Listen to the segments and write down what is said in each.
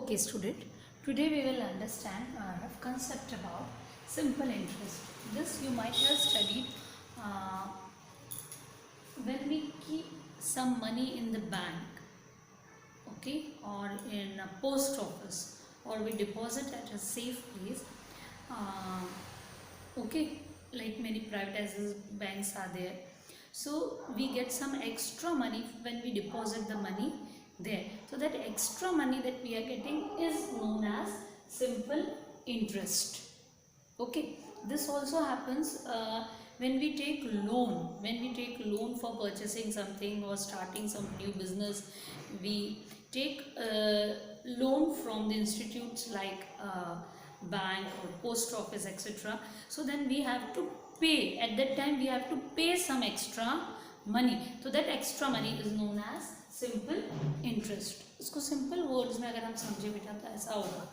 Okay, student. Today we will understand a concept about simple interest. This you might have studied uh, when we keep some money in the bank, okay, or in a post office, or we deposit at a safe place. Uh, okay, like many privatized banks are there. So we get some extra money when we deposit the money there. So that extra money that we are getting is known as simple interest. Okay, this also happens when we take loan for purchasing something or starting some new business. We take loan from the institutes like bank or post office, etc. So then we have to pay, at that time we have to pay some extra money. So that extra money is known as simple interest. इसको simple words में अगर हम समझे बेटा तो ऐसा होगा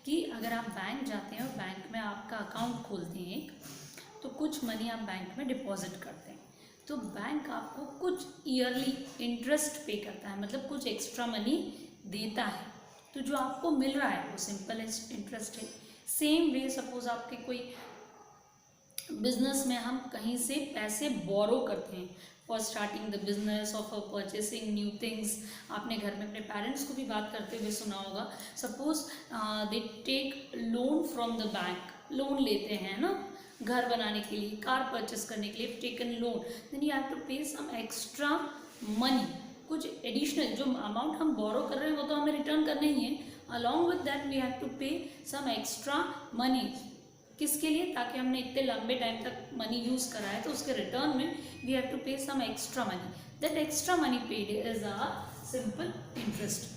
कि अगर आप बैंक जाते हैं और बैंक में आपका अकाउंट खोलते हैं एक, तो कुछ मनी आप बैंक में डिपॉजिट करते हैं, तो बैंक आपको कुछ ईयरली इंटरेस्ट पे करता है, मतलब कुछ एक्स्ट्रा मनी देता है, तो जो आपको मिल रहा है वो सिंपल इंटरेस्ट है. सेम वे सपोज आपके कोई बिजनेस में हम कहीं से पैसे बोरो करते हैं फॉर स्टार्टिंग द बिजनेस और फॉर परचेसिंग न्यू थिंग्स. आपने घर में अपने पेरेंट्स को भी बात करते हुए सुना होगा. Suppose they take loan from the bank, loan लेते हैं ना घर बनाने के लिए, कार परचेस करने के लिए, taken loan, then you have to pay some extra money. कुछ एडिशनल जो अमाउंट हम बोरो कर रहे हैं वो तो हमें रिटर्न करना ही है. Along with that we have to pay some extra money. किसके लिए? ताकि हमने इतने लंबे टाइम तक मनी यूज़ करा है, तो उसके रिटर्न में we have to pay some extra money. That extra money paid is a simple interest.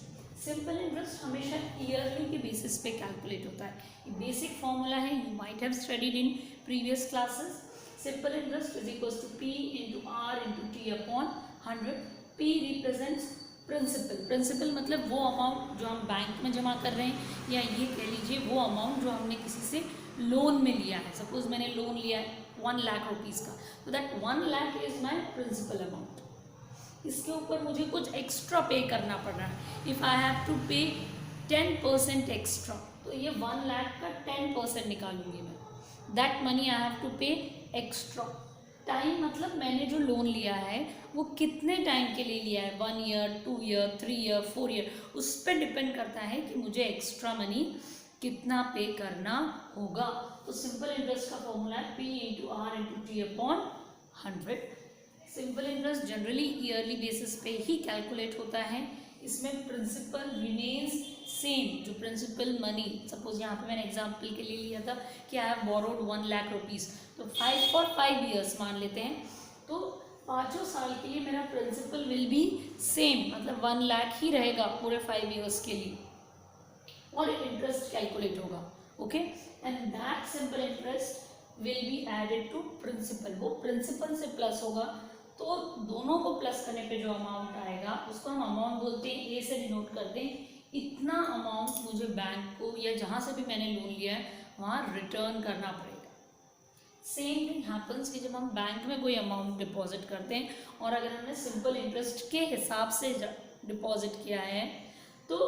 Simple interest हमेशा ईयरली के बेसिस पे कैलकुलेट होता है. बेसिक फॉर्मूला है, you might have studied in previous classes. Simple interest is equals to P into R into T upon 100. P represents principal. Principal मतलब वो amount जो हम बैंक में जमा कर रहे हैं, या ये कह लीजिए वो अमाउंट जो हमने किसी से लोन में लिया है. सपोज मैंने लोन लिया है 1 लाख रुपीज़ का, तो that 1 lakh is my principal amount. इसके ऊपर मुझे कुछ एक्स्ट्रा पे करना पड़ रहा है. इफ़ आई हैव टू पे 10% एक्स्ट्रा, तो ये 1 लाख का 10% निकालूंगी मैं. That money I have to pay extra. Time मतलब मैंने जो लोन लिया है वो कितने टाइम के लिए लिया है, 1 ईयर, 2 ईयर, 3 ईयर, 4 ईयर, उस पर डिपेंड करता है कि मुझे एक्स्ट्रा मनी कितना पे करना होगा. तो सिंपल इंटरेस्ट का फॉर्मूला है P into R into T upon 100. Simple interest generally yearly basis पे ही कैलकुलेट होता है. इसमें प्रिंसिपल रिमेन्स सेम. जो प्रिंसिपल मनी, सपोज यहाँ पे मैंने एग्जांपल के लिए लिया था कि I have borrowed 1 lakh rupees, तो 5 for 5 ईयर्स मान लेते हैं, तो 5 साल के लिए मेरा प्रिंसिपल विल बी सेम, मतलब 1 लाख ही रहेगा पूरे 5 ईयर्स के लिए, और इंटरेस्ट कैलकुलेट होगा. Okay, and that simple interest will be added to principal. वो प्रिंसिपल से प्लस होगा, तो दोनों को प्लस करने पे जो अमाउंट आएगा उसको हम अमाउंट बोलते हैं. ए से डिनोट करते हैं. इतना अमाउंट मुझे बैंक को या जहाँ से भी मैंने लोन लिया है वहाँ रिटर्न करना पड़ेगा. सेम थिंग हैपन्स कि जब हम बैंक में कोई अमाउंट डिपॉजिट करते हैं और अगर हमने सिंपल इंटरेस्ट के हिसाब से डिपॉजिट किया है तो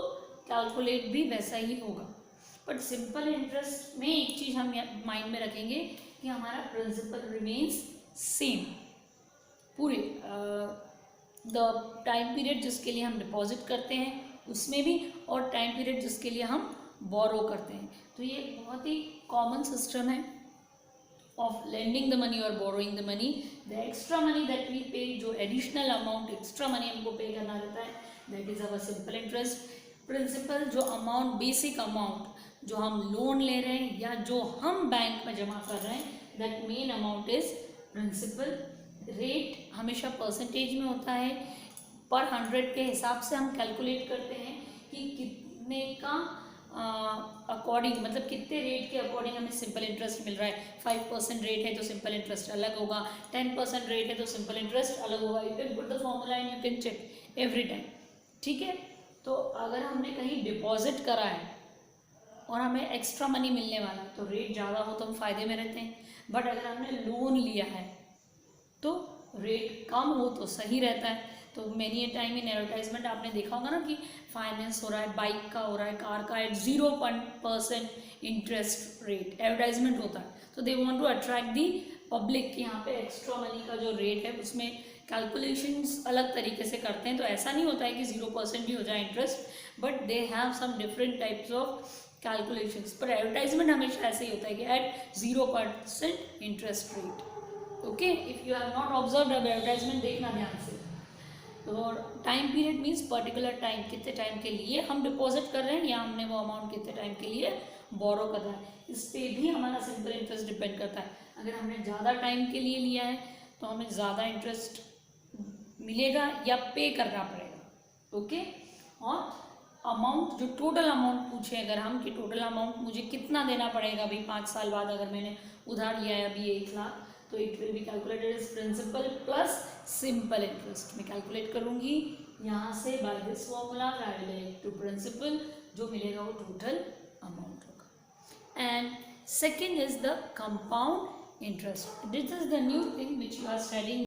कैलकुलेट भी वैसा ही होगा. बट सिंपल इंटरेस्ट में एक चीज़ हम माइंड में रखेंगे कि हमारा प्रिंसिपल रिमेन्स सेम पूरे द टाइम पीरियड जिसके लिए हम डिपॉजिट करते हैं उसमें भी, और टाइम पीरियड जिसके लिए हम बोरो करते हैं. तो ये बहुत ही कॉमन सिस्टम है ऑफ लेंडिंग द मनी और borrowing the money. The extra money that we pay, जो एडिशनल अमाउंट एक्स्ट्रा मनी हमको पे करना रहता है, that is our simple interest. Principal जो अमाउंट, बेसिक अमाउंट जो हम लोन ले रहे हैं या जो हम बैंक में जमा कर रहे हैं, that main amount is principal. Rate हमेशा परसेंटेज में होता है. पर 100 के हिसाब से हम कैलकुलेट करते हैं कि कितने का अकॉर्डिंग, मतलब कितने रेट के अकॉर्डिंग हमें सिंपल इंटरेस्ट मिल रहा है. 5% रेट है तो सिंपल इंटरेस्ट अलग होगा, 10% रेट है तो सिंपल इंटरेस्ट अलग होगा. You can put the formula and you can check every time. ठीक है, तो अगर हमने कहीं डिपॉजिट करा है और हमें एक्स्ट्रा मनी मिलने वाला है तो रेट ज़्यादा हो तो हम फ़ायदे में रहते हैं. बट अगर हमने लोन लिया है तो रेट कम हो तो सही रहता है. तो many A time in advertisement आपने देखा होगा ना कि फाइनेंस हो रहा है, बाइक का हो रहा है, कार का, एट 0% इंटरेस्ट रेट एडवर्टाइजमेंट होता है. तो they want to attract the public कि यहाँ पे एक्स्ट्रा मनी का जो रेट है उसमें कैलकुलेशंस अलग तरीके से करते हैं. तो ऐसा नहीं होता है कि 0% ही हो जाए interest, but they have some different types of calculations. पर एडवर्टाइजमेंट हमेशा ऐसे ही होता है कि at 0% interest rate. Okay, if you have not observe अब एडवर्टाइजमेंट देखना ध्यान से. तो time period means particular time, कितने टाइम के लिए हम डिपॉजिट कर रहे हैं या हमने वो अमाउंट कितने टाइम के लिए बोरो कर रहा है. इस पे भी हमारा सिंपल इंटरेस्ट डिपेंड करता है. अगर हमने ज़्यादा टाइम के लिए लिया है तो हमें ज़्यादा इंटरेस्ट मिलेगा या पे करना पड़ेगा. ओके, और अमाउंट जो टोटल अमाउंट पूछे अगर हम कि टोटल अमाउंट मुझे कितना देना पड़ेगा अभी 5 साल बाद, अगर मैंने उधार लिया है अभी 1 लाख, तो it will be calculated as principal plus simple interest. मैं कैलकुलेट करूंगी यहाँ से by this formula to principal, जो मिलेगा वो टोटल अमाउंट होगा. And second is the compound interest. This is the new thing which you are studying